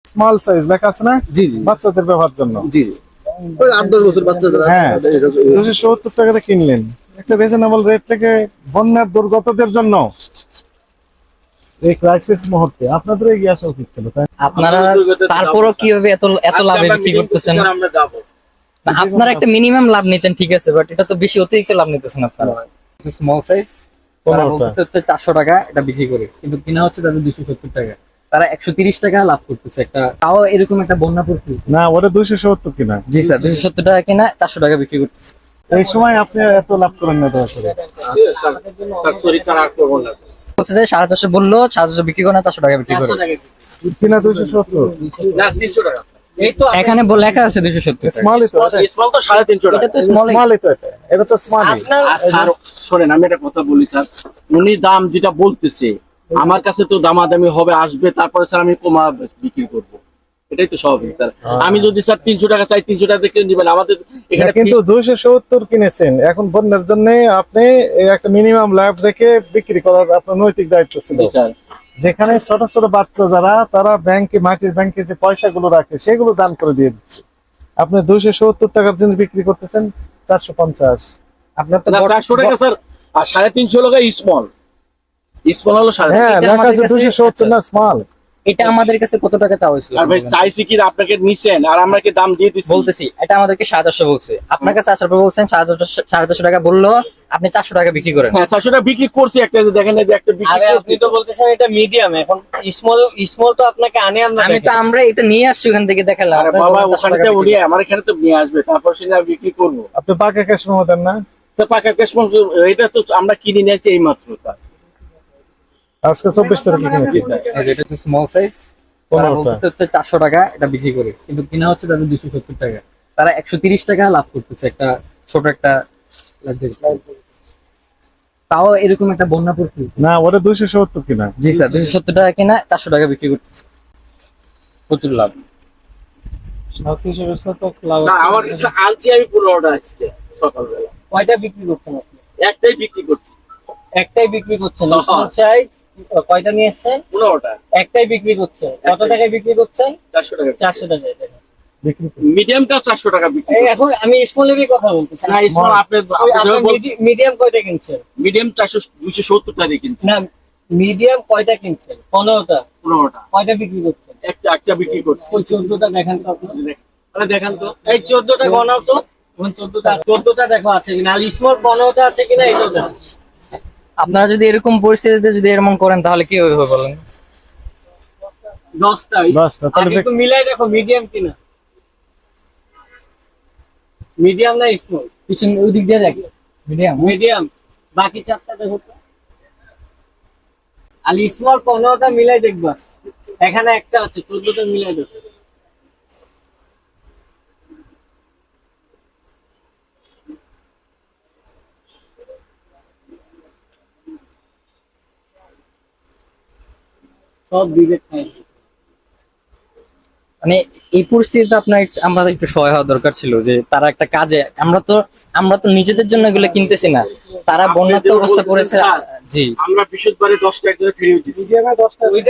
Small size লেখা আছে না? জি জি বাচ্চাদের ব্যবহার জন্য। জি ওই 8-10 বছর বাচ্চাদের হ্যাঁ 270 টাকাতে কিনলেন, একটা রিজনেবল রেট থেকে বন্যার দুর্গতদের জন্য এই ক্রাইসিস মুহূর্তে আপনাদের এগিয়ে আসা উচিত ছিল, তাই আপনারা তারপরও কিভাবে এত এত লাভে বিক্রি করতেছেন? আপনারা একটা মিনিমাম লাভ নিতেন, ঠিক আছে, বাট এটা তো বেশি অতিরিক্ত লাভ নিতেছেন আপনারা। স্মল সাইজ হচ্ছে 400 টাকা এটা বিক্রি করে, কিন্তু কিনা হচ্ছে তাদের 270 টাকা। তারা 130 টাকা লাভ করতেছে, একটা তাও এরকম একটা বন্যা পরিস্থিতি। না? ওটা 270 কিনা। জি স্যার, 270 টাকা কিনা 400 টাকা বিক্রি করতেছে। এই সময় আপনি এত লাভ করেন না দয়া করে। বলছে যে 450 বললো, 450 বিক্রি করে না, 400 টাকা বিক্রি করে কিনা 270। এখানে লেখা আছে 270। স্মলই তো এটা। স্মল তো 350 টাকা। এটা তো স্মল। স্মলই তো এটা তো স্মলই। স্যার শুনেন, আমি একটা কথা বলি স্যার, উনি দাম যেটা বলতেছে আমার কাছে তো দামাদামি হবে, আসবে, তারপরে স্যার আমি কমা বিক্রি করব, এটাই তো স্বাভাবিক স্যার। আমি যদি স্যার 300 টাকা চাই, 300 টাকা দিয়ে কিনে দিবেন। আমাদের এখানে কিন্তু 270 কিনেছেন, এখন বন্যার জন্য আপনি এই একটা মিনিমাম লাভ রেখে বিক্রি করার আপনার নৈতিক দায়িত্ব ছিল। স্যার যেখানে ছোট ছোট বাচ্চা যারা তারা ব্যাংকে, মাটির ব্যাংকে যে পয়সাগুলো রাখে সেগুলো দান করে দিয়ে দিচ্ছে, আপনি 270 টাকার জিনিস বিক্রি করতেছেন 450। আপনার তো 400 টাকা স্যার, আর 350 টাকা স্মল। স্মল হলো 350। হ্যাঁ এটা লেখা আছে আমাদের কাছে- 270 না স্মল। এটা আমাদের কাছে কত টাকা চাওয়া হয়েছিল? আর ভাই চাইছি কি আপনাকে নিছেন, আর আমরা কি দাম দিয়ে দিছি? বলতেছি এটা আমাদেরকে 750 বলছে, আপনার কাছে 400 টাকা বলছেন, 450 টাকা বললো, আপনি 400 টাকা বিক্রি করেন। হ্যাঁ 400 টাকা বিক্রি করছি, একটা যে দেখেন এই যে একটা বিক্রি আরে আপনি করছি। তো বলতেছেন এটা মিডিয়াম, এখন স্মল তো আপনাকে আনে আমরা আমরা এটা নিয়ে আসছি ওখান থেকে দেখালাম। আরে আপনার বাবা, বললেন 400 ওখানে টাকা তো উনি বিক্রি করেন। আমার এখানে তো নিয়ে আসবে, তারপর সেটা আমি বিক্রি করবো। আপনি পাকা ক্যাশ মেমো দেন না? স্যার পাকা ক্যাশ এটা তো আমরা কিনে নিয়েছি এই মাত্র স্যার। আজকে 24 তারিখে কিনেছি। এই যে এটা হচ্ছে স্মল সাইজ, 15টা। হচ্ছে 400 টাকা এটা বিক্রি করে, কিন্তু কিনা হচ্ছে তাদের 270 টাকা। তারা 130 টাকা লাভ করতেছে, একটা ছোট একটা luxury। তাও এরকম একটা বন্যা পরিস্থিতি। না ওটা 270 কিনা। জি স্যার, 270 টাকা কিনা 400 টাকা বিক্রি করতেছে, প্রচুর লাভ। না, আমার কাছে আনছি আমি 15টা আজকে সকালবেলা, কয়টা বিক্রি করছেন আপনি? একটাই বিক্রি করছি। একটাই বিক্রি করছেন? হ্যাঁ। স্মল সাইজ কয়টা নিয়ে এসেছেন? 15টা, একটাই বিক্রি করছেন। কত টাকায় বিক্রি করছেন? 400 টাকা। 400 টাকায়। বিক্রি করে। মিডিয়ামটা 400 টাকা বিক্রি এই করছি। এখন আমি স্মলেরই কথা বলতেছি। না স্মল আপনি মিডিয়াম কয়টা কিনছেন? মিডিয়াম 270 টাকা দিয়ে কিনছি। না, মিডিয়াম কয়টা কিনছেন? 15টা। 15টা, কয়টা বিক্রি করছেন? একটা বিক্রি করছি। ওই 14টা দেখেন তো আপনার। আরে দেখান তো। এই 14টা গণাও তো। 14টা দেখো আছে কিনা, আর স্মল 15টা আছে কিনা এটা দেখো। আপনারা যদি এরকম পরিস্থিতিতে যদি এরকম করেন তাহলে কি হবে বলেন? 10টা। 10টা তাহলে আগে একটু মিলাই দেখো মিডিয়াম কিনা। মিডিয়াম না স্মল? পিছন ওই দিক দিয়ে দেখো, মিডিয়াম। মিডিয়াম। বাকি 4টা দেখো তো। আর স্মল 15টা মিলাই দেখবা, এখানে একটা আছে, 14টা মিলাই দেখো। সব বিবেক খাই। মানে এই পরিস্থিতিতে আমাদের একটু সহায় হওয়া দরকার ছিল, যে তারা একটা কাজে, আমরা তো নিজেদের জন্য এগুলো কিনতেছি না, তারা বন্যাত্ম অবস্থা পড়েছে। জি আমরা বিশুদ্ধবারে 10 টাকা করে ফিরিয়ে দিচ্ছি। মিডিয়ামে 10টা আছে।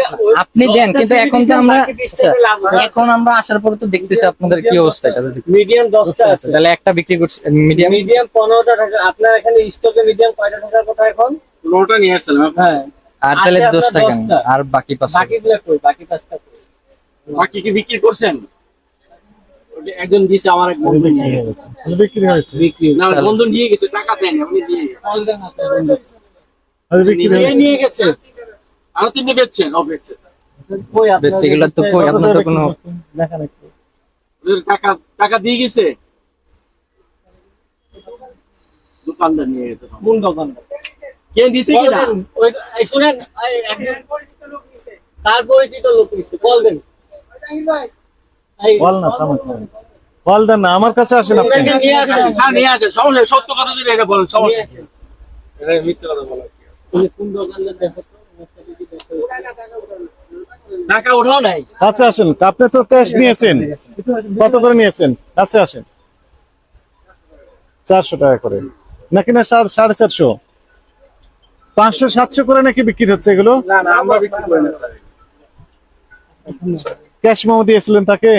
আপনি দেন, কিন্তু এখন তো আমরা বাকি 20 টাকা লাভ হয়। এখন আমরা আসার পরে তো দেখতেছি আপনাদের কি অবস্থা, এটা তো দেখতেছি। মিডিয়াম 10টা আছে। তাহলে একটা বিক্রি করছে মিডিয়াম। মিডিয়াম 15টা টাকা। আপনার এখানে স্টকে মিডিয়াম কয়টা টাকার কথা এখন? 15টা নিয়ে আসছিলাম। হ্যাঁ, আর তাহলে আছে আপনার 10 টাকা 10টা। আর বাকি 5 টাকা। বাকিগুলো কই? বাকি 5টা কই? বাকি কি বিক্রি করছেন? ওটা একজন দিয়েছে, আমার এক বন্ধু নিয়ে গেছে। বিক্রি হয়েছে। বিক্রি না বন্ধু নিয়ে গেছে, টাকা দেন আপনি দিয়ে গেছেন। কল দেন হাতে বন্ধু। বিক্রি নিয়ে হয়েছে। নিয়ে গেছে। আরো 3টে বেচছেন? বেচছে। কই আপনার? সেগুলো তো কই, আপনার তো কোনো দেখেন একটু। ওদের টাকা দিয়ে গেছে, দোকানদার নিয়ে গেছে। কোন দোকানদার? কে দিয়েছে কল কি না? দেন। এই শুনেন, একজন পরিচিত লোক নিছে। তার পরিচিত লোক নিছে, কল দেন। এই বল না থামেন। বল দেন না, আমার কাছে আসেন আপনি। ওনাকে নিয়ে আসেন। হ্যাঁ নিয়ে আসেন, সমস্যা নেই, সত্য কথা যদি এটা বলেন নিয়ে সমস্যা নেই। আসেন। এটা মিথ্যা কথা বলা। তুমি কোন দোকানদার দেখো তো, আমার সাথে কি দেখো। টাকা ওঠাও নাই। কাছে আসেন, আপনি তো ক্যাশ নিয়েছেন, কত করে নিয়েছেন? কাছে আসেন। 400 টাকা করে নাকি? না 450, 500, 700 করে নাকি বিক্রি হচ্ছে এগুলো? না না আমরা বিক্রি করি না। ক্যাশ মেমো দিয়েছিলেন তাকে?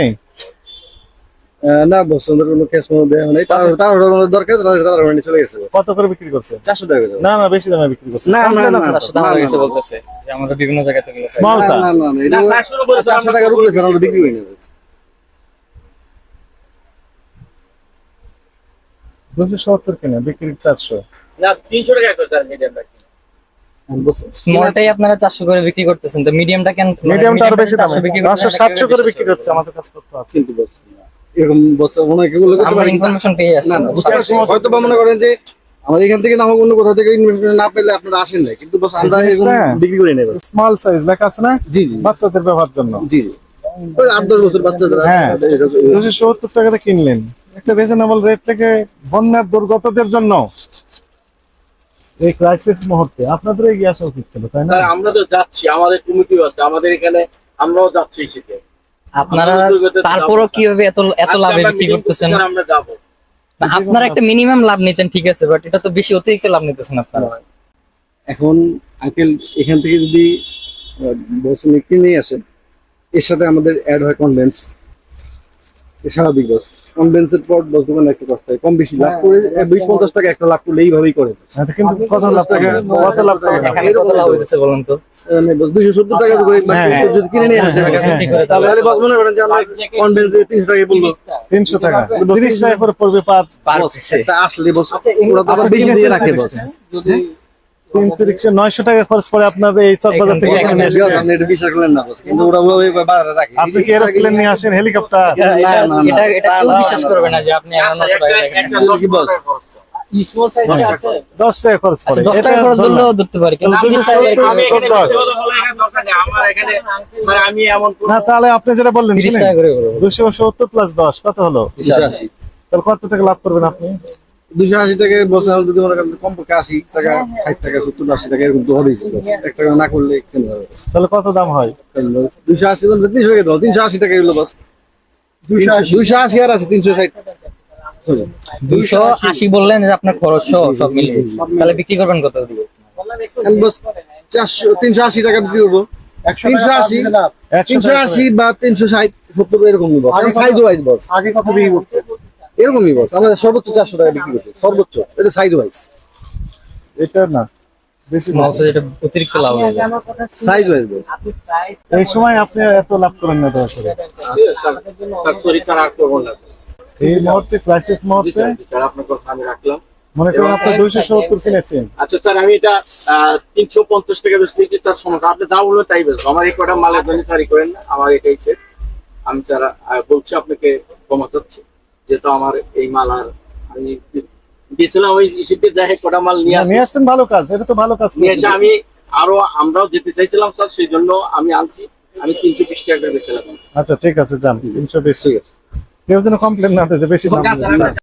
না বস, আমাদের কোনো ক্যাশ মেমো দেওয়া নাই। তার দরকার, তারা নিয়ে চলে গেছে। কত করে বিক্রি করছে? 400 টাকা করে। না না, বেশি দামে বিক্রি করছে। না, না, না, 400 টাকা হয়ে গেছে বলতেছে যে আমরা বিভিন্ন জায়গা থেকে গেছি। স্মলটা না, না, না, এটা না, 400 উপরে 400 টাকার উপরে ছাড়া আমরা বিক্রি করি না। 270 কিনা, বিক্রি 400। না 300 টাকা করে স্যার মিডিয়ামটা। স্মলটাই আপনারা 400 করে বিক্রি করতেছেন, তো মিডিয়ামটা কেন? মিডিয়ামটা আরো বেশি দামে 400 বিক্রি 500-700 করে বিক্রি করছে, আমাদের কাছে তথ্য আছে। কিন্তু বস এরকম বস মনে হয় এগুলো করতে আমরা পারি না। ইনফরমেশন পেয়ে আসছি। না, না, বুঝতে পারছি। হয়তো বা মনে করেন যে আমাদের এখান থেকে না হোক অন্য কোথাও থেকে information না পেলে আপনারা আসেন না, কিন্তু বস আমরা এরকম বিক্রি করি না। স্মল সাইজ লেখা আছে না, জি জি বাচ্চাদের ব্যবহারের জন্য। জি জি। ওই 8-10 বছর বাচ্চাদের হ্যাঁ। 270 টাকাতে কিনলেন, একটা রিজনেবল রেট থেকে বন্যার দুর্গতদের জন্য এই ক্রাইসিস মুহূর্তে আপনাদের এগিয়ে আসা উচিত ছিল, তাই না? স্যার আমরা তো যাচ্ছি, আমাদের কমিটিও আছে, আমাদের এখানে আমরাও যাচ্ছি শীতে। আপনারা তারপরও কিভাবে এত এত লাভে বিক্রি করতেছেন? আমরা যাবো। না, আপনারা একটা মিনিমাম লাভ নিতেন, ঠিক আছে, বাট এটা তো বেশি অতিরিক্ত লাভ নিতেছেন আপনারা। এখন আঙ্কেল এখান থেকে যদি বস কিনে নিয়ে আসে, এর সাথে আমাদের অ্যাড হয় কনভেন্স, স্বাভাবিক বস। কনভেন্সের পর বস দোকানে একটা করতে হয়, কম বেশি লাভ করে 20-50 টাকা একটা লাভ করলে এইভাবেই করে। এটা কিন্তু কত লাভ টাকা, কত লাভ টাকা? এখানে কত লাভ হইতেছে বলেন তো? মানে বস 270 টাকা করে যদি কিনে নিয়ে আসে হ্যাঁ, তাহলে বস মনে করেন যে আমরা কনভেন্স দিয়ে 300 টাকা বলবো। 300 টাকা, 30 টাকা করে পড়বে পার। বস একটা আসলে বস ওরা তো আবার বেশি দিয়ে রাখে বস। 900 টাকা খরচ পড়ে আপনার এই চকবাজার থেকে এখানে নিয়ে আসতে। আপনি এটা বিশ্বাস করলেন না বস, কিন্তু ওরা ওই বাজারে রাখে। আপনি কি এরোপ্লেন নিয়ে আসেন, হেলিকপ্টার? এটা কেউ বিশ্বাস করবে না যে আপনি এমন আচ্ছা, একটা 10 বস। টাকা খরচ। স্মল সাইজ আছে 10 টাকা খরচ পড়ে। 10 টাকা খরচ ধরলাম। ধরলেও ধরতে পারি, কিন্তু তাহলে 270 আমি এখানে 10। মিথ্যে কথা বলার এখানে দরকার নেই। আমার এখানে স্যার আমি এমন না, তাহলে আপনি যেটা বললেন 30 শুনেন, টাকা করে করবো। 270 প্লাস 10 কত হলো? 280 তাহলে কত টাকা লাভ করবেন আপনি? 280 টাকা বস। আমরা যদি মনে করেন কমপক্ষে 80 টাকা, 60 টাকা, 70-80 টাকা এরকম তো হবেই বস। 1 টাকা না করলে কেন হবে বস? তাহলে কত দাম হয়? 280 বলতে 300 টাকা দাও, 380 টাকা এগুলো বস। 280 আর আছে 360। 280 বললেন যে আপনার খরচ সহ সব মিলিয়ে, তাহলে বিক্রি করবেন কত দিয়ে? আমি বস 380 টাকা বিক্রি করবো। 380 380 বা 360 70 এরকমই বস। সাইজ ওয়াইজ বস। আগে কত বিক্রি করতে? এরকমই বস। আমরা সর্বোচ্চ 400 টাকা বিক্রি করছি, সর্বোচ্চ। এটা সাইজ ওয়াইজ, এটা না বেশি মনে হচ্ছে যেটা অতিরিক্ত লাভ হয়ে যায়। সাইজ ওয়াইজ বস। এই সময় আপনি এত লাভ করেন না দয়া করে। স্যার সরি স্যার আর করবো না। এই মুহূর্তে ক্রাইসিস জি মুহূর্তে স্যার, স্যার আপনার কথা আমি রাখলাম। মনে করেন আপনি 270 কিনেছেন, আচ্ছা স্যার আমি এটা 350 টাকা বেশি কি স্যার সমস্যা? আপনি দাম বলবেন তাই বেশি। আমার এই কটা মালের জন্য স্যারই করেন না, আমার এটাই চেক। আমি স্যার বলছি আপনাকে ক্ষমা চাচ্ছি, যেহেতু আমার এই মাল আর আমি দিয়েছিলাম ওই শীতে যাই কটা মাল নিয়ে আসি, নিয়ে আসছেন, ভালো কাজ, এটা তো ভালো কাজ নিয়ে এসে করেছেন। আমি আরো আমরাও যেতে চাইছিলাম স্যার, সেই জন্য আমি আনছি। আমি 320 টাকা করে বেচলাম। আচ্ছা ঠিক আছে, যান 320। ঠিক আছে। কেউ যেন কমপ্লেন না দেয় যে বেশি দাম না, স্যার, দিয়েছে। আমি-